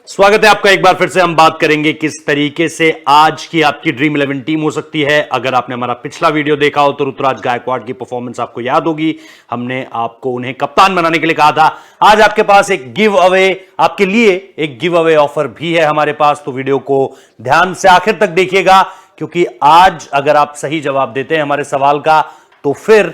स्वागत है आपका। एक बार फिर से हम बात करेंगे किस तरीके से आज की आपकी ड्रीम 11 टीम हो सकती है। अगर आपने हमारा पिछला वीडियो देखा हो तो ऋतुराज गायकवाड़ की परफॉर्मेंस आपको याद होगी। हमने आपको उन्हें कप्तान बनाने के लिए कहा था। आज आपके पास एक गिव अवे, आपके लिए एक गिव अवे ऑफर भी है हमारे पास, तो वीडियो को ध्यान से आखिर तक देखिएगा, क्योंकि आज अगर आप सही जवाब देते हैं हमारे सवाल का तो फिर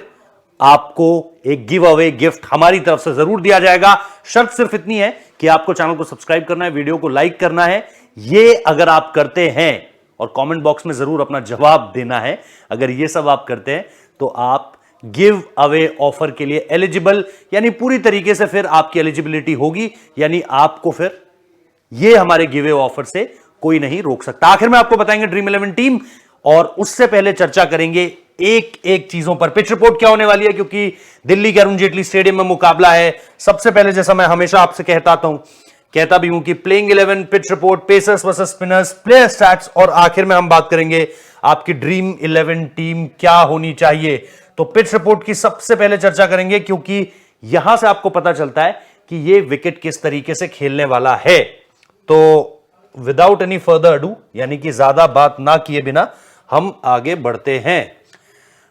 आपको एक गिव अवे गिफ्ट हमारी तरफ से जरूर दिया जाएगा। शर्त सिर्फ इतनी है कि आपको चैनल को सब्सक्राइब करना है, वीडियो को लाइक करना है। ये अगर आप करते हैं और कमेंट बॉक्स में जरूर अपना जवाब देना है, अगर ये सब आप करते हैं तो आप गिव अवे ऑफर के लिए एलिजिबल, यानी पूरी तरीके से फिर आपकी एलिजिबिलिटी होगी, यानी आपको फिर ये हमारे गिव अवे ऑफर से कोई नहीं रोक सकता। आखिर में आपको बताएंगे ड्रीम 11 टीम, और उससे पहले चर्चा करेंगे एक एक चीजों पर। पिच रिपोर्ट क्या होने वाली है, क्योंकि दिल्ली के अरुण जेटली स्टेडियम में मुकाबला है। सबसे पहले, जैसा मैं हमेशा आपसे कहता भी हूं कि playing 11, pitch report, pacers versus spinners, player stats, और आखिर में हम बात करेंगे आपकी ड्रीम 11 टीम क्या होनी चाहिए। तो पिच रिपोर्ट की सबसे पहले चर्चा करेंगे, क्योंकि यहां से आपको पता चलता है कि यह विकेट किस तरीके से खेलने वाला है। तो विदाउट एनी फर्दर अडू, यानी कि ज्यादा बात ना किए बिना हम आगे बढ़ते हैं।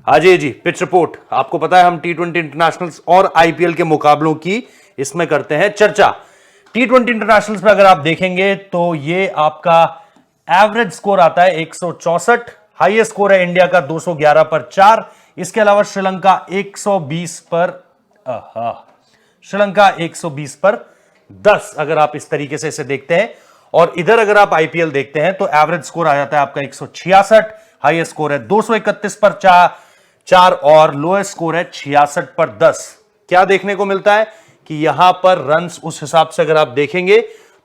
Ajay ji, pitch report. आपको पता है हम T20 इंटरनेशनल्स और IPL के मुकाबलों की इसमें करते हैं चर्चा। T20 इंटरनेशनल्स में अगर आप देखेंगे तो ये आपका एवरेज स्कोर आता है 164, हाईएस्ट स्कोर है इंडिया का 211 पर 4। इसके अलावा श्रीलंका 120 पर 10, अगर आप इस तरीके से इसे देखते हैं। और इधर अगर आप IPL देखते हैं तो एवरेज स्कोर आ जाता है आपका 166, हाईएस्ट स्कोर है 231 पर 4 और लोएस्ट स्कोर है 66 पर 10। क्या देखने को मिलता है कि यहां पर रन्स उस हिसाब से अगर आप देखेंगे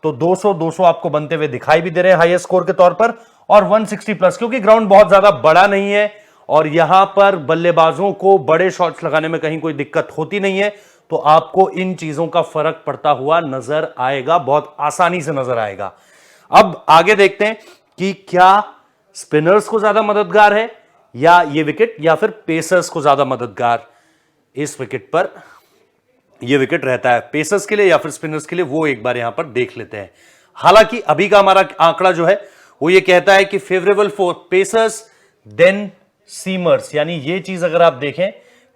तो 200 आपको बनते हुए दिखाई भी दे रहे हैं हाईएस्ट स्कोर के तौर पर, और 160 प्लस, क्योंकि ग्राउंड बहुत ज्यादा बड़ा नहीं है और यहां पर बल्लेबाजों को बड़े शॉट्स लगाने में कहीं कोई दिक्कत होती नहीं है। तो आपको इन चीजों का फर्क पड़ता हुआ नजर आएगा, बहुत आसानी से नजर आएगा। अब आगे देखते हैं कि क्या स्पिनर्स को ज्यादा मददगार है या ये विकेट, या फिर पेसर्स को ज्यादा मददगार इस विकेट पर ये विकेट रहता है, पेसर्स के लिए या फिर स्पिनर्स के लिए, वो एक बार यहां पर देख लेते हैं। हालांकि अभी का हमारा आंकड़ा जो है वो ये कहता है कि favourable for pacers than seamers, यानी ये चीज अगर आप देखें,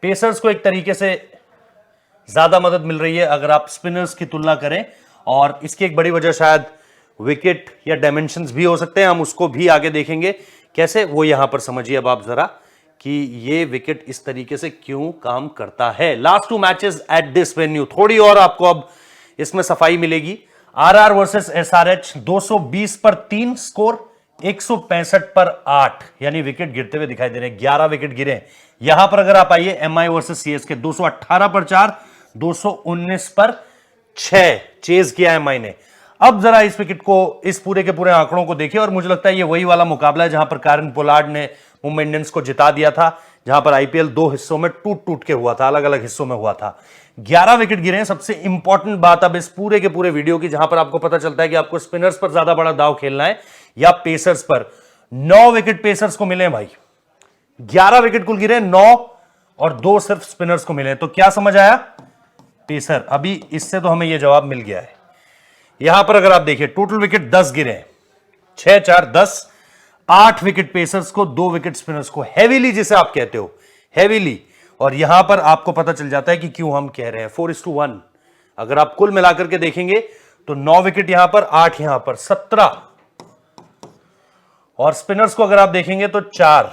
पेसर्स को एक तरीके से ज्यादा मदद मिल रही है अगर आप स्पिनर्स की तुलना करें। और इसकी एक बड़ी वजह शायद विकेट या डायमेंशंस भी हो सकते हैं, हम उसको भी आगे देखेंगे कैसे, वो यहां पर समझिए अब आप जरा कि ये विकेट इस तरीके से क्यों काम करता है। Last 2 matches at this venue, थोड़ी और आपको अब इसमें सफाई मिलेगी। RR वर्सेस SRH 220 पर 3 स्कोर, 165 पर 8, यानी विकेट गिरते हुए दिखाई दे रहे हैं। 11 विकेट गिरे हैं। यहां पर अगर आप आइए MI वर्सेस CSK 218 पर 4, 219 पर 6 चेज किया MI ने। अब जरा इस विकेट को, इस पूरे के पूरे आंकड़ों को देखिए, और मुझे लगता है ये वही वाला मुकाबला है जहां पर कैरन पोलार्ड ने मुंबई इंडियंस को जिता दिया था, जहां पर IPL 2 हिस्सों में टूट के हुआ था, अलग अलग हिस्सों में हुआ था। 11 विकेट गिरे हैं। सबसे इंपॉर्टेंट बात अब इस पूरे के पूरे वीडियो की, जहां पर आपको पता चलता है कि आपको स्पिनर्स पर ज्यादा बड़ा दाव खेलना है या पेसर्स पर। 9 विकेट पेसर्स को मिले हैं भाई, 11 विकेट कुल गिरे, 9 और 2 सिर्फ स्पिनर्स को मिले। तो क्या समझ आया, पेसर। अभी इससे तो हमें यह जवाब मिल गया है। यहां पर अगर आप देखिए टोटल विकेट 10 गिरे हैं, 6 4 10, 8 विकेट पेसर्स को, 2 विकेट स्पिनर्स को, हैवीली जिसे आप कहते हो, हैवीली। और यहां पर आपको पता चल जाता है कि क्यों हम कह रहे हैं 4:1। अगर आप कुल मिलाकर के देखेंगे तो 9 विकेट यहां पर, 8 यहां पर, 17, और स्पिनर्स को अगर आप देखेंगे तो 4।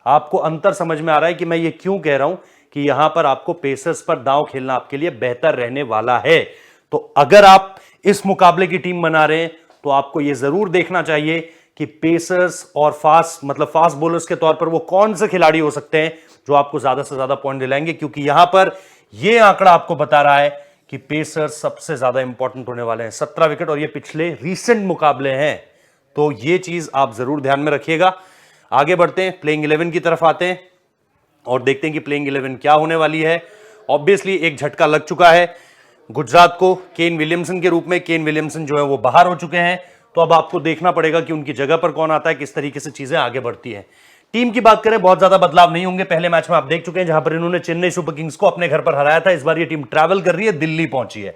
आपको अंतर समझ में आ रहा है कि मैं ये क्यों कह रहा हूं कि यहां पर आपको पेसर्स पर दांव खेलना आपके लिए बेहतर रहने वाला है। तो अगर आप इस मुकाबले की टीम बना रहे हैं तो आपको यह जरूर देखना चाहिए कि पेसर्स और फास्ट बॉलर्स के तौर पर वो कौन से खिलाड़ी हो सकते हैं जो आपको ज्यादा से ज्यादा पॉइंट दिलाएंगे, क्योंकि यहां पर यह आंकड़ा आपको बता रहा है कि पेसर्स सबसे ज्यादा इंपॉर्टेंट होने वाले हैं। 17 विकेट, और ये पिछले रीसेंट मुकाबले हैं, तो यह चीज आप जरूर ध्यान में रखिएगा। आगे बढ़ते हैं, प्लेइंग 11 की तरफ आते हैं और देखते हैं कि प्लेइंग 11 क्या होने वाली है। ऑब्वियसली एक झटका लग चुका है गुजरात को केन विलियमसन के रूप में। केन विलियमसन जो है वो बाहर हो चुके हैं, तो अब आपको देखना पड़ेगा कि उनकी जगह पर कौन आता है, किस तरीके से चीजें आगे बढ़ती हैं। टीम की बात करें, बहुत ज्यादा बदलाव नहीं होंगे। पहले मैच में आप देख चुके हैं जहां पर इन्होंने चेन्नई सुपर किंग्स को अपने घर पर हराया था। इस बार ये टीम ट्रैवल कर रही है, दिल्ली पहुंची है।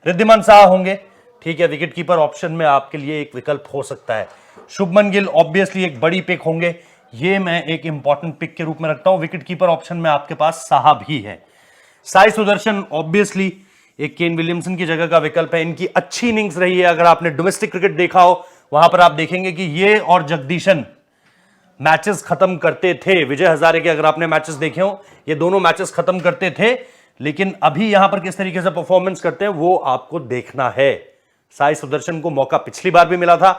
रिद्धिमान साहा होंगे, ठीक है, विकेट कीपर ऑप्शन में आपके लिए एक विकल्प हो सकता है। शुभमन गिल ऑब्वियसली एक बड़ी पिक होंगे, ये मैं एक इंपॉर्टेंट पिक के रूप में रखता हूं। विकेट कीपर ऑप्शन में आपके पास साहा भी है। साई सुदर्शन ऑब्वियसली एक केन विलियमसन की जगह का विकल्प है। इनकी अच्छी इनिंग्स रही है, अगर आपने डोमेस्टिक क्रिकेट देखा हो वहां पर आप देखेंगे कि ये और जगदीशन मैचेस खत्म करते थे। विजय हजारे के अगर आपने मैचेस देखे हो, ये दोनों मैचेस खत्म करते थे, लेकिन अभी यहां पर किस तरीके से परफॉर्मेंस करते हैं वो आपको देखना है। साई सुदर्शन को मौका पिछली बार भी मिला था,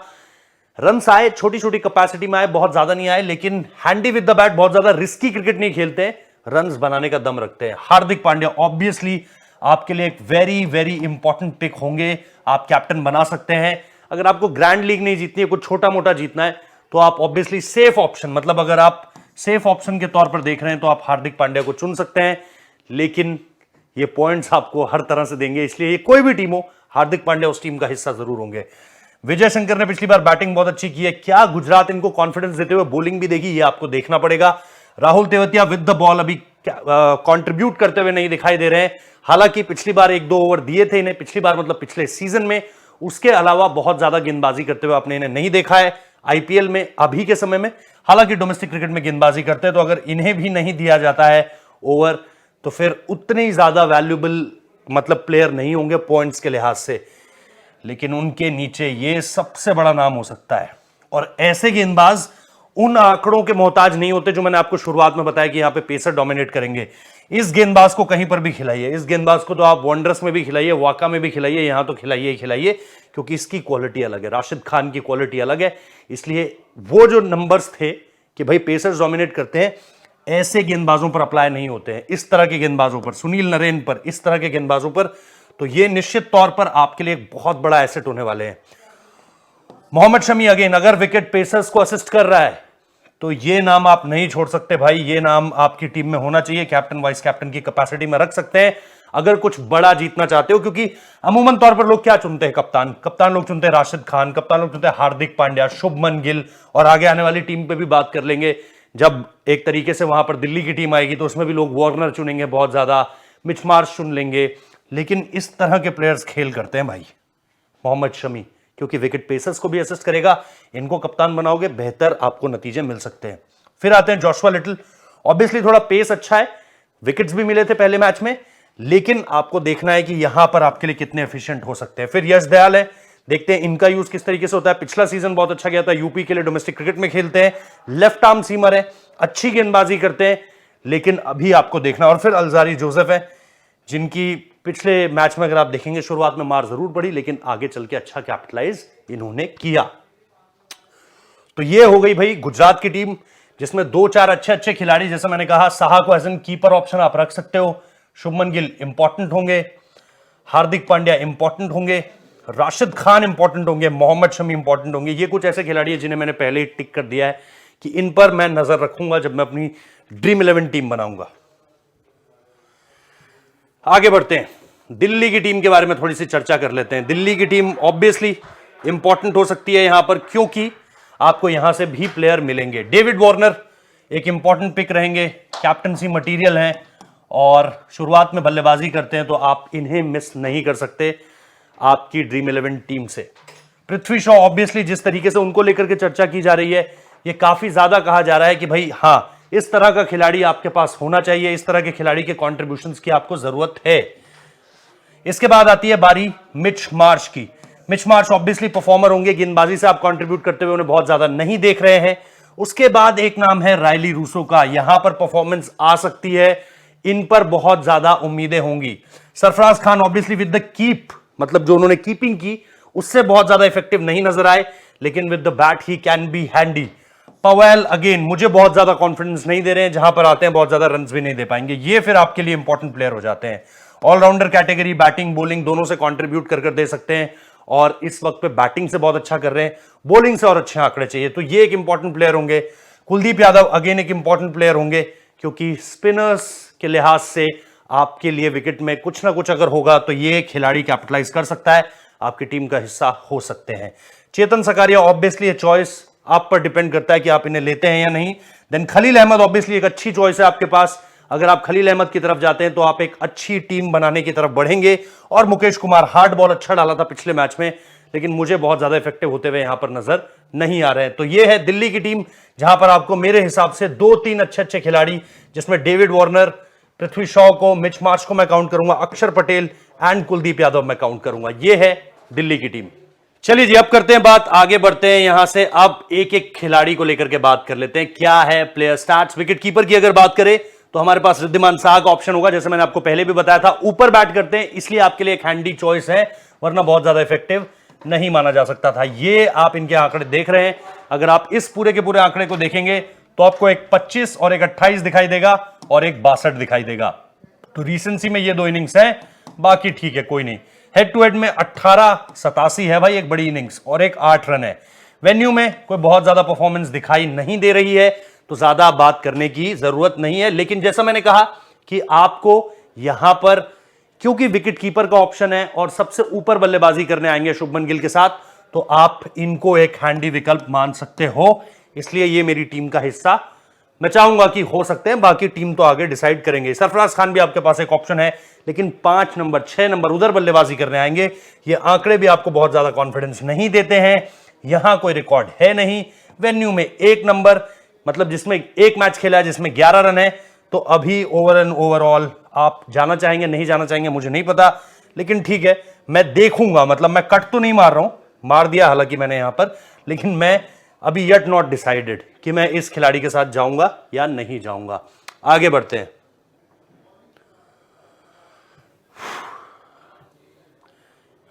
रन्स आए, छोटी छोटी कैपेसिटी में आए, बहुत ज्यादा नहीं आए, लेकिन हैंडी विद द बैट, बहुत ज्यादा रिस्की क्रिकेट नहीं खेलते, रन्स बनाने का दम रखते हैं। हार्दिक पांड्या ऑब्वियसली आपके लिए एक वेरी वेरी इंपॉर्टेंट पिक होंगे, आप कैप्टन बना सकते हैं। अगर आपको ग्रैंड लीग नहीं जीतनी है, कुछ छोटा मोटा जीतना है, तो आप ऑब्वियसली सेफ ऑप्शन, मतलब अगर आप सेफ ऑप्शन के तौर पर देख रहे हैं तो आप हार्दिक पांड्या को चुन सकते हैं, लेकिन ये पॉइंट्स आपको हर तरह से देंगे, इसलिए ये कोई भी टीम हो, हार्दिक पांड्या उस टीम का हिस्सा जरूर होंगे। विजय शंकर ने पिछली बार बैटिंग बहुत अच्छी की है, क्या गुजरात इनको कॉन्फिडेंस देते हुए बॉलिंग भी देगी, ये आपको देखना पड़ेगा। Rahul Tewatia with the ball अभी कंट्रीब्यूट करते हुए नहीं दिखाई दे रहे हैं, हालांकि पिछली बार 1-2 ओवर दिए थे इन्हें, पिछली बार मतलब पिछले सीजन में, उसके अलावा बहुत ज्यादा गेंदबाजी करते हुए आपने इन्हें नहीं देखा है आईपीएल में अभी के समय में। हालांकि डोमेस्टिक क्रिकेट में गेंदबाजी करते हैं, तो अगर इन्हें भी नहीं दिया जाता है ओवर, तो फिर उतने ही ज्यादा वैल्यूएबल मतलब प्लेयर नहीं होंगे पॉइंट्स के लिहाज से, लेकिन उनके नीचे ये सबसे बड़ा नाम हो सकता है। और ऐसे गेंदबाज उन आंकड़ों के मोहताज नहीं होते जो मैंने आपको शुरुआत में बताया कि यहां पे पेसर डोमिनेट करेंगे। इस गेंदबाज को कहीं पर भी खिलाइए, इस गेंदबाज को तो आप वंडर्स में भी खिलाइए, वाका में भी खिलाइए, यहां तो खिलाइए ही खिलाइए, क्योंकि इसकी क्वालिटी अलग है, राशिद खान की क्वालिटी अलग है। इसलिए वो जो नंबर्स थे कि भाई पेसर्स डोमिनेट करते हैं, ऐसे गेंदबाजों पर अप्लाई नहीं होते हैं, इस तरह के गेंदबाजों पर, सुनील नरेन पर, इस तरह के गेंदबाजों पर, तो ये निश्चित तौर पर आपके लिए एक बहुत बड़ा एसेट होने वाले हैं। मोहम्मद शमी अगेन, अगर विकेट पेसर्स को असिस्ट कर रहा है तो ये नाम आप नहीं छोड़ सकते भाई, ये नाम आपकी टीम में होना चाहिए, कैप्टन वाइस कैप्टन की कैपेसिटी में रख सकते हैं अगर कुछ बड़ा जीतना चाहते हो। क्योंकि अमूमन तौर पर लोग क्या चुनते हैं, कप्तान लोग चुनते हैं राशिद खान, कप्तान लोग चुनते हैं हार्दिक पांड्या, शुभमन गिल, और आगे आने वाली टीम पे भी बात कर लेंगे, जब एक तरीके से वहां पर दिल्ली की टीम आएगी तो उसमें भी लोग वार्नर चुनेंगे, बहुत ज्यादा मिच मार्श चुन लेंगे, लेकिन इस तरह के प्लेयर्स खेल करते हैं भाई। मोहम्मद शमी क्योंकि विकेट पेसर्स को भी असिस्ट करेगा, इनको कप्तान बनाओगे, बेहतर आपको नतीजे मिल सकते हैं। फिर आते हैं जोशुआ लिटिल, ऑब्वियसली थोड़ा पेस अच्छा है, विकेट्स भी मिले थे पहले मैच में, लेकिन आपको देखना है कि यहां पर आपके लिए कितने एफिशिएंट हो सकते हैं। फिर यश दयाल है, देखते हैं इनका यूज किस तरीके से होता है। पिछला सीजन बहुत अच्छा गया था, यूपी के लिए डोमेस्टिक क्रिकेट में खेलते हैं, लेफ्ट आर्म सीमर है, अच्छी गेंदबाजी करते हैं, लेकिन अभी आपको देखना। और फिर अलजारी जोसेफ है, जिनकी पिछले मैच में अगर आप देखेंगे शुरुआत में मार जरूर पड़ी, लेकिन आगे चल के अच्छा कैपिटलाइज इन्होंने किया। तो ये हो गई भाई गुजरात की टीम, जिसमें 2-4 अच्छे खिलाड़ी, जैसे मैंने कहा, साहा को एज एन कीपर ऑप्शन आप रख सकते हो, शुभमन गिल इंपॉर्टेंट होंगे, हार्दिक पांड्या इंपॉर्टेंट होंगे, राशिद खान इंपॉर्टेंट होंगे, मोहम्मद शमी इंपॉर्टेंट होंगे। ये कुछ ऐसे खिलाड़ी हैं जिन्हें मैंने पहले ही टिक कर दिया है कि इन पर मैं नजर रखूंगा जब मैं अपनी ड्रीम 11 टीम बनाऊंगा। आगे बढ़ते हैं, दिल्ली की टीम के बारे में थोड़ी सी चर्चा कर लेते हैं। दिल्ली की टीम ऑब्वियसली इंपॉर्टेंट हो सकती है यहां पर, क्योंकि आपको यहां से भी प्लेयर मिलेंगे। डेविड वार्नर एक इंपॉर्टेंट पिक रहेंगे, कैप्टनसी मटेरियल हैं और शुरुआत में बल्लेबाजी करते हैं, तो आप इन्हें मिस नहीं कर सकते आपकी ड्रीम 11 टीम से। पृथ्वी शॉ ऑब्वियसली जिस तरीके से उनको लेकर के चर्चा की जा रही है, ये काफी ज्यादा कहा जा रहा है कि भाई हां, इस तरह का खिलाड़ी आपके पास होना चाहिए, इस तरह के खिलाड़ी के कंट्रीब्यूशंस की आपको जरूरत है। इसके बाद आती है बारी मिच मार्श की। मिच मार्श ऑब्वियसली परफॉर्मर होंगे, गेंदबाजी से आप कंट्रीब्यूट करते हुए उन्हें बहुत ज्यादा नहीं देख रहे हैं। उसके बाद एक नाम है रायली रूसो का, यहां पर परफॉर्मेंस आ सकती है, इन पर बहुत ज्यादा उम्मीदें होंगी। Sarfaraz Khan obviously with the keep, मतलब जो उन्होंने कीपिंग की उससे बहुत ज्यादा इफेक्टिव नहीं नजर आए, लेकिन with the bat he can be handy. Pavel again मुझे बहुत ज्यादा कॉन्फिडेंस नहीं दे रहे हैं, जहां पर आते हैं बहुत ज्यादा रन्स भी नहीं दे पाएंगे, ये फिर आपके लिए इंपॉर्टेंट प्लेयर हो जाते हैं। ऑलराउंडर कैटेगरी, बैटिंग बॉलिंग दोनों से कंट्रीब्यूट कर दे सकते हैं, और इस वक्त पे बैटिंग से बहुत अच्छा कर रहे हैं, बॉलिंग से और अच्छे आंकड़े चाहिए, तो ये एक इंपॉर्टेंट प्लेयर होंगे। कुलदीप यादव अगेन एक इंपॉर्टेंट प्लेयर होंगे, क्योंकि स्पिनर्स के लिहाज से आपके लिए विकेट में कुछ ना कुछ अगर होगा तो ये खिलाड़ी कैपिटलाइज कर सकता है, आपकी टीम का हिस्सा हो सकते हैं। चेतन सकारिया ऑब्वियसली ये चॉइस आप पर डिपेंड करता है कि आप इन्हें लेते हैं या नहीं। देन खलील अहमद ऑब्वियसली एक अच्छी चॉइस है आपके पास, अगर आप खलील अहमद की तरफ जाते हैं तो आप एक अच्छी टीम बनाने की तरफ बढ़ेंगे। और मुकेश कुमार हार्ड बॉल अच्छा डाला था पिछले मैच में, लेकिन मुझे बहुत ज्यादा इफेक्टिव होते हुए यहां पर नजर नहीं आ रहे हैं। तो यह है दिल्ली की टीम, जहां पर आपको मेरे हिसाब से 2-3 अच्छे खिलाड़ी, जिसमें डेविड वार्नर, पृथ्वी शॉ को, मिच मार्श को मैं काउंट करूंगा, अक्षर पटेल एंड कुलदीप यादव मैं काउंट करूंगा। यह है दिल्ली की टीम। चलिए जी, अब करते हैं बात, आगे बढ़ते हैं यहां से। अब एक एक खिलाड़ी को लेकर के बात कर लेते हैं, क्या है प्लेयर स्टैट्स। विकेट कीपर की अगर बात करें तो हमारे पास रिद्धिमान साहा का ऑप्शन होगा, जैसे मैंने आपको पहले भी बताया था। ऊपर बैट करते हैं इसलिए आपके लिए एक हैंडी चॉइस है, वरना बहुत ज्यादा इफेक्टिव नहीं माना जा सकता था। ये आप इनके आंकड़े देख रहे हैं, अगर आप इस पूरे के पूरे आंकड़े को देखेंगे तो आपको एक 25 और एक 28 दिखाई देगा और एक 62 दिखाई देगा। तो रीसेंसी में ये 2 इनिंग्स हैं, बाकी ठीक है, कोई नहीं। हेड टू हेड में 18-87 है भाई, एक बड़ी इनिंग्स, और एक 8 रन है। वेन्यू में कोई बहुत ज्यादा परफॉर्मेंस दिखाई नहीं दे रही है, तो ज्यादा बात करने की जरूरत नहीं है। लेकिन जैसा मैंने कहा कि आपको यहां पर, क्योंकि विकेट कीपर का ऑप्शन है और सबसे ऊपर बल्लेबाजी करने आएंगे शुभमन गिल के साथ, तो आप इनको एक हैंडी विकल्प मान सकते हो। इसलिए ये मेरी टीम का हिस्सा मैं चाहूंगा कि हो सकते हैं, बाकी टीम तो आगे डिसाइड करेंगे। सरफराज खान भी आपके पास एक ऑप्शन है, लेकिन 5 नंबर 6 नंबर उधर बल्लेबाजी करने आएंगे। ये आंकड़े भी आपको बहुत ज्यादा कॉन्फिडेंस नहीं देते हैं। यहां कोई रिकॉर्ड है नहीं। वेन्यू में 1 नंबर, मतलब जिसमें एक मैच खेला है जिसमें 11 रन है, तो अभी ओवर एंड ओवरऑल आप जाना चाहेंगे नहीं जाना चाहेंगे मुझे नहीं पता, लेकिन ठीक है, मैं देखूंगा। मतलब मैं कट तो नहीं मार रहा हूं, मार दिया हालांकि मैंने यहां पर, लेकिन मैं अभी येट नॉट डिसाइडेड कि मैं इस खिलाड़ी के साथ जाऊंगा या नहीं जाऊंगा। आगे बढ़ते हैं।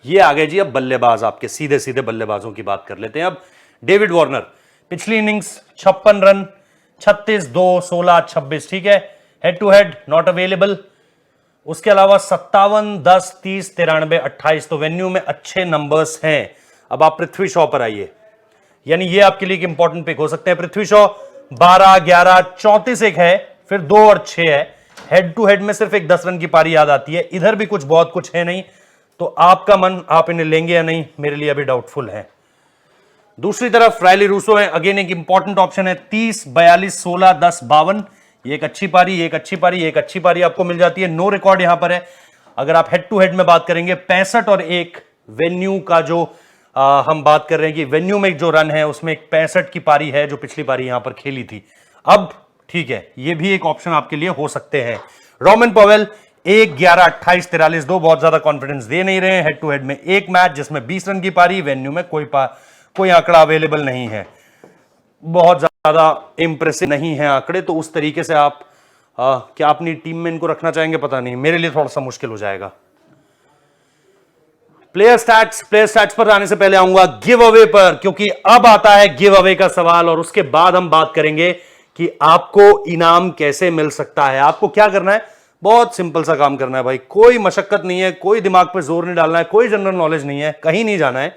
ये आ गए जी अब बल्लेबाज, आपके सीधे सीधे बल्लेबाजों की बात कर लेते हैं। अब डेविड वार्नर, पिछली इनिंग्स 56 रन, 36, 2, 16, 26, ठीक है। Head to head not available. उसके अलावा 57, 10, 30, 93, 28, तो वेन्यू में अच्छे नंबर्स हैं। अब आप पृथ्वी शॉ पर आइए, यानी ये आपके लिए एक इंपॉर्टेंट पिक हो सकते हैं। पृथ्वी शॉ 12, 11, 34 एक है, फिर 2 और 6 है। हेड टू हेड में सिर्फ एक 10 रन की पारी याद आती है, इधर भी कुछ बहुत कुछ है नहीं। तो आपका मन, आप इन्हें लेंगे या नहीं, मेरे लिए अभी डाउटफुल है। दूसरी तरफ रायली रूसो है, अगेन एक इंपॉर्टेंट ऑप्शन है। 30, 42, 16, 10, 52, ये एक अच्छी पारी, एक अच्छी पारी, एक अच्छी पारी आपको मिल जाती है। नो रिकॉर्ड यहां पर है। अगर आप हेड टू हेड में बात करेंगे 65 और 1 वेन्यू का जो हम बात कर रहे हैं कि वेन्यू में जो रन है उसमें एक 65 की पारी है जो पिछली पारी यहां पर खेली थी। अब ठीक है, ये भी एक ऑप्शन आपके लिए हो सकते हैं। रोमन पॉवेल 1, 11, 28, 43, 2 बहुत ज्यादा कॉन्फिडेंस दे नहीं रहे हैं। हेड टू हेड में एक मैच जिसमें 20 रन की पारी, वेन्यू में कोई आंकड़ा अवेलेबल नहीं है, बहुत ज्यादा इंप्रेसिव नहीं है आंकड़े। तो उस तरीके से आप क्या अपनी टीम में इनको रखना चाहेंगे, पता नहीं, मेरे लिए थोड़ा सा मुश्किल हो जाएगा। प्लेयर स्टैट्स पर आने से पहले आऊंगा गिव अवे पर, क्योंकि अब आता है गिव अवे का सवाल, और उसके बाद हम बात करेंगे कि आपको इनाम कैसे मिल सकता है। आपको क्या करना है, बहुत सिंपल सा काम करना है भाई, कोई मशक्कत नहीं है, कोई दिमाग पे जोर नहीं डालना है, कोई जनरल नॉलेज नहीं है, कहीं नहीं जाना है।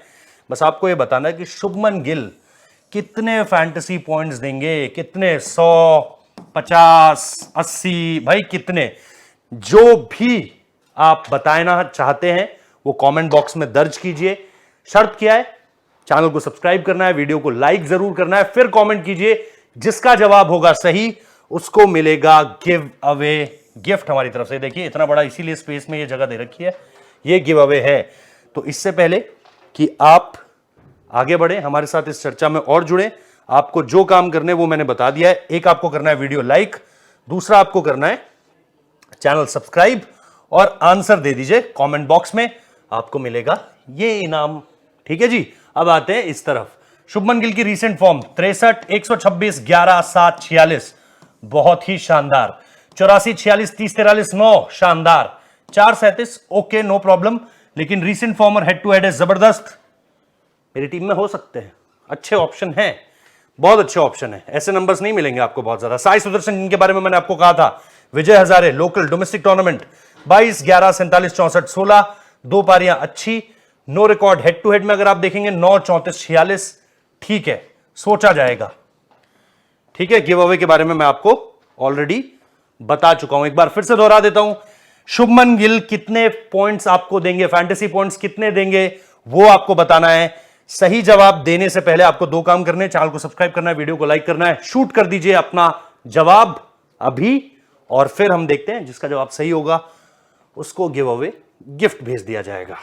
बस आपको यह बताना है कि शुभमन गिल कितने फैंटेसी पॉइंट्स देंगे, कितने 100, 50, 80, भाई कितने, जो भी आप बताना चाहते हैं वो कमेंट बॉक्स में दर्ज कीजिए। शर्त क्या है, चैनल को सब्सक्राइब करना है, वीडियो को लाइक जरूर करना है, फिर कमेंट कीजिए। जिसका जवाब होगा सही उसको मिलेगा गिव अवे गिफ्ट हमारी तरफ से। देखिए इतना बड़ा इसीलिए स्पेस में ये जगह दे रखी है, ये गिव अवे है। तो इससे पहले कि आप आगे बढ़े हमारे साथ इस चर्चा में और जुड़े, आपको जो काम करने वो मैंने बता दिया है। एक आपको करना है वीडियो लाइक, दूसरा आपको करना है चैनल सब्सक्राइब, और आंसर दे दीजिए कमेंट बॉक्स में, आपको मिलेगा ये इनाम। ठीक है जी, अब आते हैं इस तरफ। शुभमन गिल की रीसेंट फॉर्म 63, 126, 11, 7, 46, बहुत ही शानदार। 84, 46, 30, 43, 9 शानदार। 4, 37 ओके नो प्रॉब्लम, लेकिन रीसेंट फॉर्म और हेड टू हेड है जबरदस्त। मेरी टीम में हो सकते हैं, अच्छे ऑप्शन हैं, बहुत अच्छे ऑप्शन है, ऐसे नंबर्स नहीं मिलेंगे आपको बहुत ज्यादा। साई सुदर्शन जिनके बारे में मैंने आपको कहा था, Vijay Hazare local domestic tournament 22, 11, 47, 64, 16, 2 पारियां अच्छी। No record head to head में अगर आप देखेंगे 9, 34, 46, ठीक है, सोचा जाएगा। ठीक है, गिव अवे के बारे में मैं आपको ऑलरेडी बता चुका हूं, एक बार फिर से दोहरा देता हूं। शुभमन गिल कितने पॉइंट्स आपको देंगे, फैंटेसी पॉइंट्स कितने देंगे, वो आपको बताना है। सही जवाब देने से पहले आपको 2 काम करने हैं, चैनल को सब्सक्राइब करना है, वीडियो को लाइक करना है। शूट कर दीजिए अपना जवाब अभी, और फिर हम देखते हैं जिसका जवाब सही होगा उसको गिव अवे गिफ्ट भेज दिया जाएगा।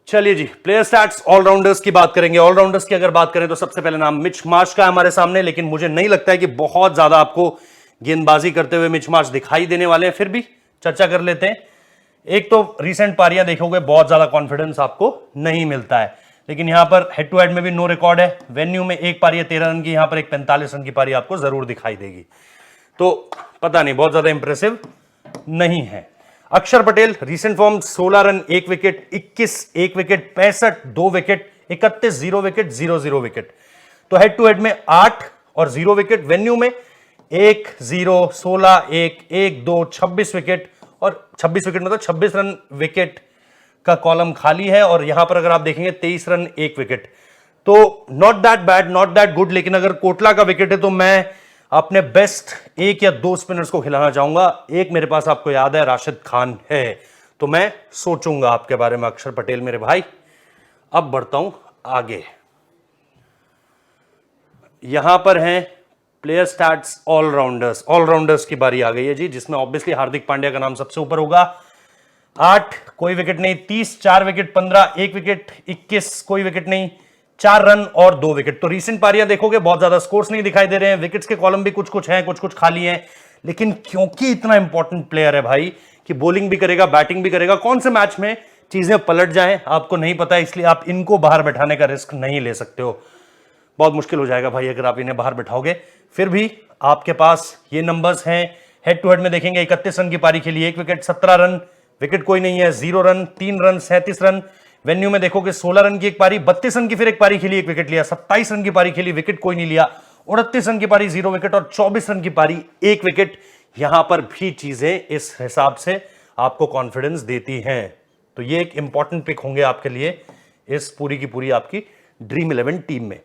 चलिए जी, प्लेयर स्टैट्स ऑलराउंडर्स की बात करेंगे। ऑलराउंडर्स की अगर बात करें तो सबसे पहले नाम मिच मार्श का है हमारे सामने, लेकिन मुझे नहीं लगता है कि बहुत ज्यादा आपको गेंदबाजी करते हुए मिच मार्श दिखाई देने वाले हैं, फिर भी चर्चा कर लेते हैं। एक तो रीसेंट पारियां देखोगे बहुत ज्यादा कॉन्फिडेंस आपको नहीं मिलता है, लेकिन यहां पर हेड टू हेड में भी नो रिकॉर्ड है। वेन्यू में एक पारी है 13 रन की, यहां पर एक 45 रन की पारी आपको जरूर दिखाई देगी, तो पता नहीं, बहुत ज्यादा इंप्रेसिव नहीं है। अक्षर Patel recent form 16 run 1 wicket, 21 1 wicket, 65 2 wicket, 31 0 wicket, 0 wicket. तो हेड टू हेड में 8 और 0 विकेट, वेन्यू में 1 0 16 1 1 2 26 विकेट, और 26 विकेट मतलब 26 रन विकेट का कॉलम खाली है। और यहां पर अगर आप देखेंगे 23 रन 1 विकेट, तो not that bad, not that good. लेकिन अगर कोटला का विकेट है तो मैं अपने बेस्ट 1 या 2 स्पिनर्स को खिलाना चाहूंगा। एक मेरे पास आपको याद है राशिद खान है, तो मैं सोचूंगा आपके बारे में अक्षर पटेल मेरे भाई। अब बढ़ता हूं आगे, यहां पर हैं प्लेयर स्टैट्स ऑलराउंडर्स। ऑलराउंडर्स की बारी आ गई है जी, जिसमें ऑब्वियसली हार्दिक पांड्या का नाम सबसे ऊपर होगा। 8 कोई विकेट नहीं, 30 4 विकेट, 15 1 विकेट, 21 कोई विकेट नहीं, 4 रन और 2 विकेट। तो रीसेंट पारियां देखोगे बहुत ज्यादा स्कोर्स नहीं दिखाई दे रहे हैं, विकेट्स के कॉलम भी कुछ कुछ हैं, कुछ कुछ खाली हैं। लेकिन क्योंकि इतना इंपॉर्टेंट प्लेयर है भाई कि बॉलिंग भी करेगा बैटिंग भी करेगा, कौन से मैच में चीजें पलट जाएं आपको नहीं पता, इसलिए आप इनको बाहर बैठाने का रिस्क नहीं ले सकते हो। बहुत मुश्किल हो जाएगा भाई अगर आप इन्हें बाहर बैठाओगे। फिर भी आपके पास ये नंबर्स हैं। हेड टू हेड में देखेंगे 31 रन की पारी खेली, 1 विकेट, 17 रन, विकेट कोई नहीं है, 0 रन, 3 रन, 37 रन। वेन्यू में देखोगे 16 रन की एक पारी, 32 रन की फिर एक पारी खेली, 1 विकेट लिया, 27 रन की पारी खेली, विकेट कोई नहीं लिया, 29 रन की पारी 0 विकेट, और 24 रन की पारी 1 विकेट। यहां पर भी चीजें इस हिसाब से आपको कॉन्फिडेंस देती हैं। तो ये एक इंपॉर्टेंट पिक होंगे आपके लिए इस पूरी की पूरी आपकी ड्रीम 11 टीम में।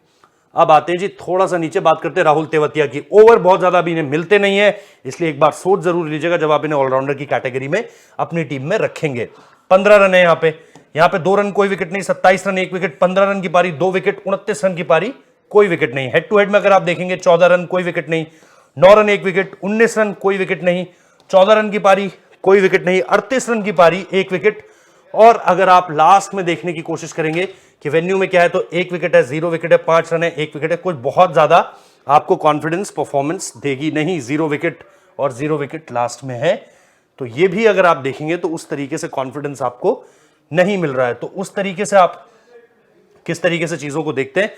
अब आते हैं जी थोड़ा सा नीचे, बात करते हैं राहुल तेवतिया की। ओवर बहुत ज्यादा अभी इन्हें मिलते नहीं है, इसलिए एक बार सोच जरूर लीजिएगा जब आप इन्हें ऑलराउंडर की कैटेगरी में अपनी टीम में रखेंगे। 15 रन है यहां पे 2 रन कोई विकेट नहीं, 27 रन 1 विकेट, 15 रन की पारी 2 विकेट, 29 रन की पारी कोई विकेट नहीं। हेड टू हेड में अगर आप देखेंगे 14 रन कोई विकेट नहीं, 9 रन 1 विकेट, 19 रन कोई विकेट नहीं, 14 रन की पारी कोई विकेट नहीं, 38 रन की पारी 1 विकेट। और अगर आप लास्ट में देखने की कोशिश करेंगे कि वेन्यू में क्या है, तो 1 विकेट है, 0 विकेट है, 5 रन है, 1 विकेट है, कुछ बहुत ज्यादा आपको कॉन्फिडेंस परफॉर्मेंस देगी नहीं। 0 विकेट और 0 विकेट लास्ट में है, तो ये भी अगर आप देखेंगे तो उस तरीके से कॉन्फिडेंस आपको नहीं मिल रहा है। तो उस तरीके से आप किस तरीके से चीजों को देखते हैं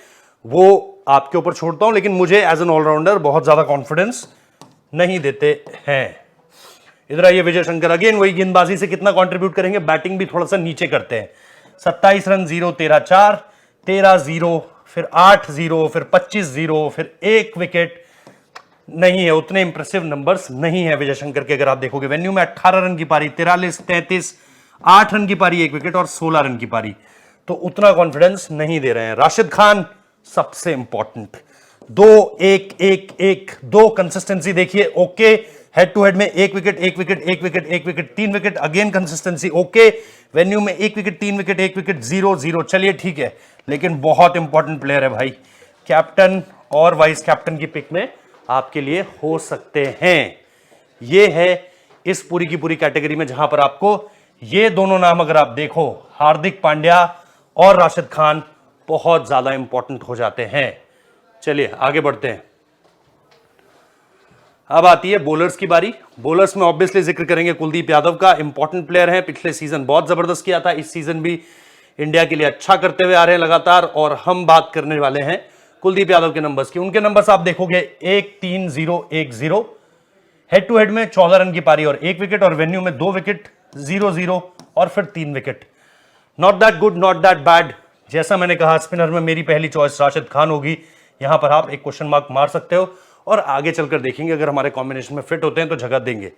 वो आपके ऊपर छोड़ता हूं, लेकिन मुझे एज एन ऑलराउंडर बहुत ज्यादा कॉन्फिडेंस नहीं देते हैं। इधर आइए विजय शंकर, अगेन वही गेंदबाजी से कितना कंट्रीब्यूट करेंगे, बैटिंग भी थोड़ा सा नीचे करते हैं। 27 रन 0 13 4, 13 0, फिर 8 0, फिर 25 0, फिर 1 विकेट नहीं है। उतने इंप्रेसिव नंबर्स नहीं है विजय शंकर के। अगर आप देखोगे वेन्यू में 18 रन की पारी, 43 33, 8 रन की पारी 1 विकेट और 16 रन की पारी, तो उतना कॉन्फिडेंस नहीं दे रहे हैं। राशिद खान सबसे इंपॉर्टेंट, 2 1 1 1 2 कंसिस्टेंसी देखिए, ओके। हेड टू हेड में 1 wicket 1 wicket 1 wicket 1 wicket 3 wicket, again consistency okay. Venue में 1 विकेट 3 विकेट 1 विकेट 0 0, चलिए ठीक है, लेकिन बहुत इंपॉर्टेंट प्लेयर है भाई, कैप्टन और वाइस कैप्टन की पिक में आपके लिए हो सकते हैं। ये है इस पूरी की पूरी कैटेगरी में जहां पर आपको ये दोनों नाम अगर आप देखो, हार्दिक पांड्या और राशिद खान, बहुत ज्यादा इंपॉर्टेंट हो जाते हैं। चलिए आगे बढ़ते हैं। अब आती है बॉलर्स की बारी। बॉलर्स में ऑब्वियसली जिक्र करेंगे कुलदीप यादव का, इंपॉर्टेंट प्लेयर है, पिछले सीजन बहुत जबरदस्त किया था, इस सीजन भी इंडिया के लिए अच्छा करते हुए आ रहे हैं लगातार। और हम बात करने वाले हैं कुलदीप यादव के नंबर्स की। उनके नंबर्स आप देखोगे 1 3 0 1 0, हेड टू हेड में 14 रन की पारी और 1 विकेट, और वेन्यू में 2 विकेट 0 0 और फिर 3 wicket. Not that good, not that bad. जैसा मैंने कहा स्पिनर में मेरी पहली चॉइस राशिद खान होगी, यहां पर आप एक क्वेश्चन मार्क मार सकते हो और आगे चलकर देखेंगे अगर हमारे कॉम्बिनेशन में फिट होते हैं तो जगह देंगे।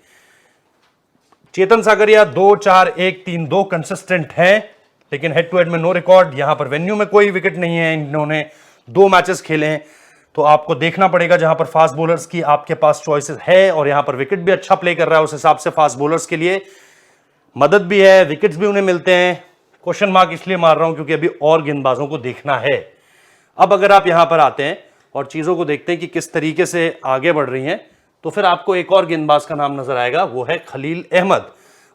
चेतन सागरिया 2 4 1 3 2 कंसिस्टेंट है, लेकिन हेड टू हेड में नो रिकॉर्ड। यहां पर वेन्यू में कोई विकेट नहीं है, इन्होंने 2 मैचेस खेले हैं, तो आपको देखना पड़ेगा जहां पर फास्ट बॉलर्स की आपके पास चॉइसेस है और यहां पर विकेट भी अच्छा प्ले कर रहा है, उस हिसाब से फास्ट बॉलर्स के लिए मदद भी है, विकेट्स भी उन्हें मिलते हैं। क्वेश्चन मार्क इसलिए मार रहा हूं क्योंकि अभी और गेंदबाजों को देखना है। अब अगर आप यहां पर आते हैं और चीजों को देखते हैं कि किस तरीके से आगे बढ़ रही हैं, तो फिर आपको एक और गेंदबाज का नाम नजर आएगा, वो है खलील अहमद।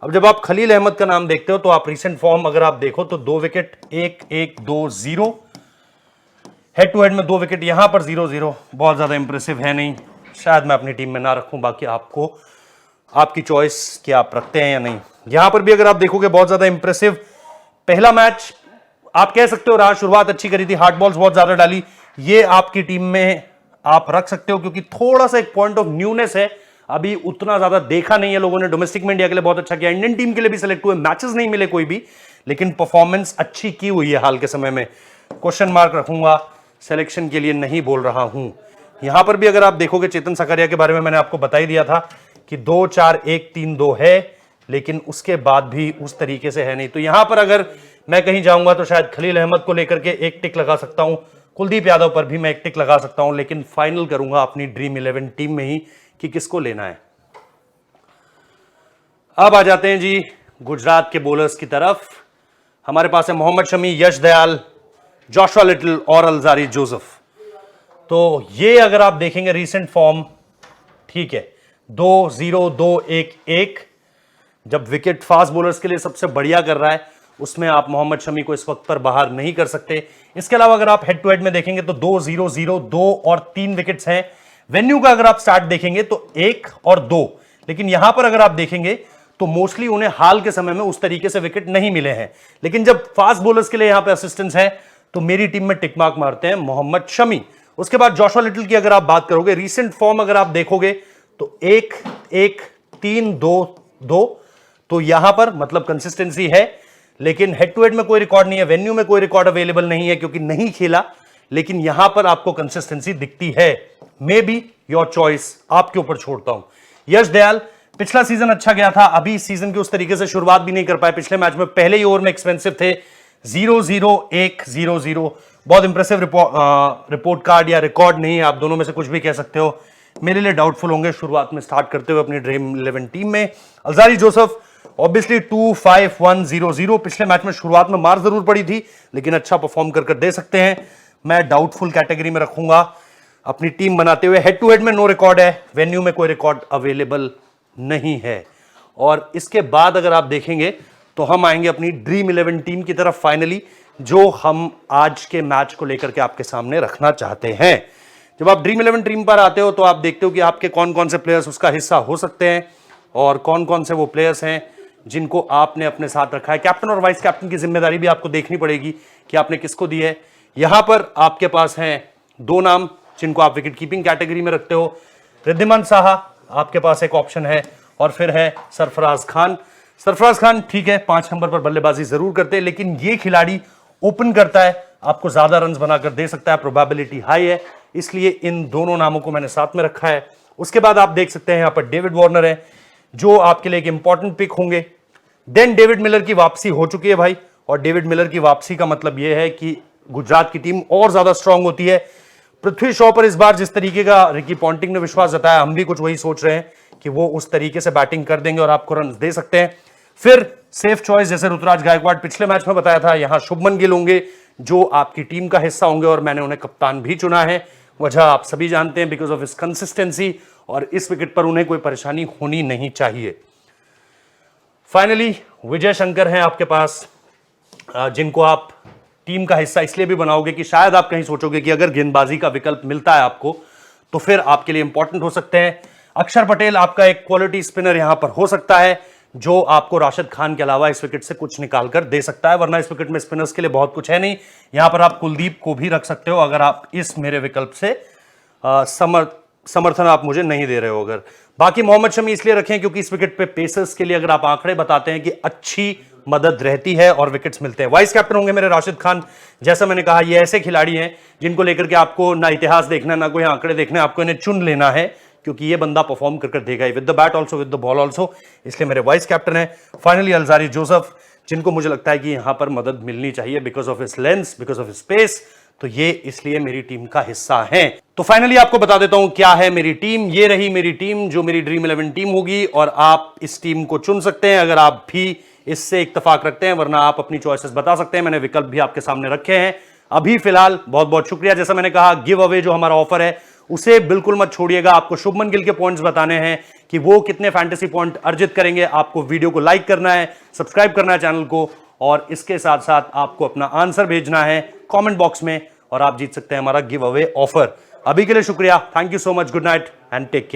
अब जब आप खलील अहमद का नाम देखते हो तो आप रीसेंट फॉर्म अगर आप देखो तो 2 विकेट, 1-1-2-0, हेड टू हेड में 2 विकेट, यहां पर 0-0, बहुत ज्यादा इंप्रेसिव है नहीं, शायद मैं अपनी टीम में ना रखूं, बाकी आपको आपकी चॉइस कि आप रखते हैं या नहीं। यहां पर भी अगर आप देखोगे बहुत ज्यादा इंप्रेसिव पहला मैच आप कह सकते हो रहा, शुरुआत अच्छी करी थी, हार्ड बॉल्स बहुत ज्यादा डाली, ये आपकी टीम में आप रख सकते हो क्योंकि थोड़ा सा एक पॉइंट ऑफ न्यूनेस है, अभी उतना ज्यादा देखा नहीं है लोगों ने। डोमेस्टिक में इंडिया के लिए बहुत अच्छा किया, इंडियन टीम के लिए भी सिलेक्ट हुए, मैचेस नहीं मिले कोई भी, लेकिन परफॉर्मेंस अच्छी की हुई है हाल के समय में। क्वेश्चन मार्क रखूंगा, सिलेक्शन के लिए नहीं बोल रहा हूं। यहां पर भी अगर आप देखोगे चेतन सकारिया के बारे में मैंने आपको बता ही दिया था कि 2-4-1-3-2 है, लेकिन उसके बाद भी उस तरीके से है नहीं। तो यहां पर अगर मैं कहीं जाऊंगा तो शायद खलील अहमद को लेकर के एक टिक लगा सकता हूं, कुलदीप यादव पर भी मैं एक टिक लगा सकता हूं, लेकिन फाइनल करूंगा अपनी ड्रीम 11 टीम में ही कि किसको लेना है। अब आ जाते हैं जी गुजरात के बॉलर्स की तरफ। हमारे पास है मोहम्मद शमी, यश दयाल, जोशुआ लिटिल और अल्जारी जोसेफ। तो ये अगर आप देखेंगे रीसेंट फॉर्म, ठीक है, 2-0-2-1-1, जब विकेट फास्ट बॉलर्स के लिए सबसे बढ़िया कर रहा है, उसमें आप मोहम्मद शमी को इस वक्त पर बाहर नहीं कर सकते। इसके अलावा अगर आप हेड टू हेड में देखेंगे तो 2-0-0-2 और 3 विकेट्स हैं। वेन्यू का अगर आप स्टार्ट देखेंगे तो 1 और 2, लेकिन यहां पर अगर आप देखेंगे तो मोस्टली उन्हें हाल के समय में उस तरीके से विकेट नहीं मिले हैं, लेकिन जब फास्ट बॉलर्स के लिए यहां पर असिस्टेंस है तो मेरी टीम में टिक मार्क मारते हैं मोहम्मद शमी। उसके बाद जोशुआ लिटिल की अगर आप बात करोगे, रीसेंट फॉर्म अगर आप देखोगे तो 1-1-3-2-2, तो यहां पर मतलब कंसिस्टेंसी है, लेकिन हेड टू हेड में कोई रिकॉर्ड नहीं है, वेन्यू में कोई रिकॉर्ड अवेलेबल नहीं है क्योंकि नहीं खेला, लेकिन यहां पर आपको कंसिस्टेंसी दिखती है। मे बी योर चॉइस, आपके ऊपर छोड़ता हूं। यश दयाल, पिछला सीजन अच्छा गया था, अभी इस सीजन की उस तरीके से शुरुआत भी नहीं कर पाए, पिछले मैच में पहले ही ओवर में एक्सपेंसिव थे, 0-0-1-0-0, बहुत इंप्रेसिव रिपोर्ट कार्ड या रिकॉर्ड नहीं है, आप दोनों में से कुछ भी कह सकते हो, मेरे लिए डाउटफुल होंगे शुरुआत में स्टार्ट करते हुए अपनी ड्रीम 11 टीम में। अल्जारी जोसेफ ऑब्वियसली 2-5-1-0-0, पिछले मैच में शुरुआत में मार जरूर पड़ी थी, लेकिन अच्छा परफॉर्म कर दे सकते हैं, मैं डाउटफुल कैटेगरी में रखूंगा अपनी टीम बनाते हुए। हेड टू हेड में नो रिकॉर्ड है, वेन्यू में कोई रिकॉर्ड अवेलेबल नहीं है। और इसके बाद अगर आप देखेंगे तो हम आएंगे अपनी ड्रीम 11 टीम की तरफ फाइनली, जो हम आज के मैच को लेकर के आपके सामने रखना चाहते हैं। जब आप ड्रीम 11 टीम पर आते हो तो आप देखते हो कि आपके कौन कौन से प्लेयर्स उसका हिस्सा हो सकते हैं और कौन कौन से वो प्लेयर्स हैं जिनको आपने अपने साथ रखा है। कैप्टन और वाइस कैप्टन की जिम्मेदारी भी आपको देखनी पड़ेगी कि आपने किसको दी है। यहां पर आपके पास हैं 2 नाम जिनको आप विकेट कीपिंग कैटेगरी में रखते हो, रिद्धिमान साहा आपके पास एक ऑप्शन है, और फिर है सरफराज खान। सरफराज खान ठीक है 5 नंबर पर बल्लेबाजी जरूर करते हैं, लेकिन ये खिलाड़ी ओपन करता है, आपको ज्यादा रन बनाकर दे सकता है, प्रोबेबिलिटी हाई है, इसलिए इन दोनों नामों को मैंने साथ में रखा है। उसके बाद आप देख सकते हैं यहां पर डेविड वार्नर है जो आपके लिए एक इंपॉर्टेंट पिक होंगे। देन डेविड मिलर की वापसी हो चुकी है भाई, और डेविड मिलर की वापसी का मतलब यह है कि गुजरात की टीम और ज्यादा स्ट्रांग होती है। पृथ्वी शॉ पर इस बार जिस तरीके का रिकी पॉन्टिंग ने विश्वास जताया, हम भी कुछ वही सोच रहे हैं कि वो उस तरीके से बैटिंग कर देंगे और आपको रन दे सकते हैं। फिर सेफ चॉइस जैसे ऋतुराज गायकवाड़ पिछले मैच में बताया था, यहां शुभमन गिल होंगे जो आपकी टीम का हिस्सा होंगे, और मैंने उन्हें कप्तान भी चुना है। वजह आप सभी जानते हैं, बिकॉज ऑफ इस कंसिस्टेंसी, और इस विकेट पर उन्हें कोई परेशानी होनी नहीं चाहिए। फाइनली विजय शंकर हैं आपके पास, जिनको आप टीम का हिस्सा इसलिए भी बनाओगे कि शायद आप कहीं सोचोगे कि अगर गेंदबाजी का विकल्प मिलता है आपको तो फिर आपके लिए इंपॉर्टेंट हो सकते हैं। अक्षर पटेल आपका एक क्वालिटी स्पिनर यहां पर हो सकता है जो आपको राशिद खान के अलावा इस विकेट से कुछ निकाल कर दे सकता है, वरना इस विकेट में स्पिनर्स के लिए बहुत कुछ है नहीं। यहां पर आप कुलदीप को भी रख सकते हो अगर आप इस मेरे विकल्प से समर्थन आप मुझे नहीं दे रहे हो। अगर बाकी मोहम्मद शमी इसलिए रखें क्योंकि इस विकेट पे पेसर्स के लिए अगर आप आंकड़े बताते हैं कि अच्छी मदद रहती है और विकेट्स मिलते हैं। वाइस कैप्टन होंगे मेरे राशिद खान। जैसा मैंने कहा, ये ऐसे खिलाड़ी हैं जिनको लेकर के आपको ना इतिहास देखना ना कोई आंकड़े देखने, आपको इन्हें चुन लेना है क्योंकि ये बंदा परफॉर्म कर देगा with the bat also with the ball also, इसलिए मेरे वाइस कैप्टन है। फाइनली अल्जारी जोसेफ, जिनको मुझे लगता है कि यहां पर मदद मिलनी चाहिए because of his lens, because of his space, तो ये इसलिए मेरी टीम का हिस्सा है। तो फाइनली आपको बता देता हूं क्या है मेरी टीम। ये रही मेरी टीम जो मेरी ड्रीम 11 टीम होगी, और आप इस टीम को चुन सकते हैं अगर आप भी इससे इत्तेफाक रखते हैं, वरना आप अपनी चॉइसेस बता सकते हैं। मैंने विकल्प भी आपके सामने रखे हैं, अभी फिलहाल बहुत बहुत शुक्रिया। जैसा मैंने कहा, गिव अवे जो हमारा ऑफर है उसे बिल्कुल मत छोड़िएगा। आपको शुभमन गिल के पॉइंट्स बताने हैं कि वो कितने फैंटेसी पॉइंट अर्जित करेंगे। आपको वीडियो को लाइक करना है, सब्सक्राइब करना है चैनल को, और इसके साथ साथ आपको अपना आंसर भेजना है कमेंट बॉक्स में, और आप जीत सकते हैं हमारा गिव अवे ऑफर। अभी के लिए शुक्रिया, thank you so much, good night and take care.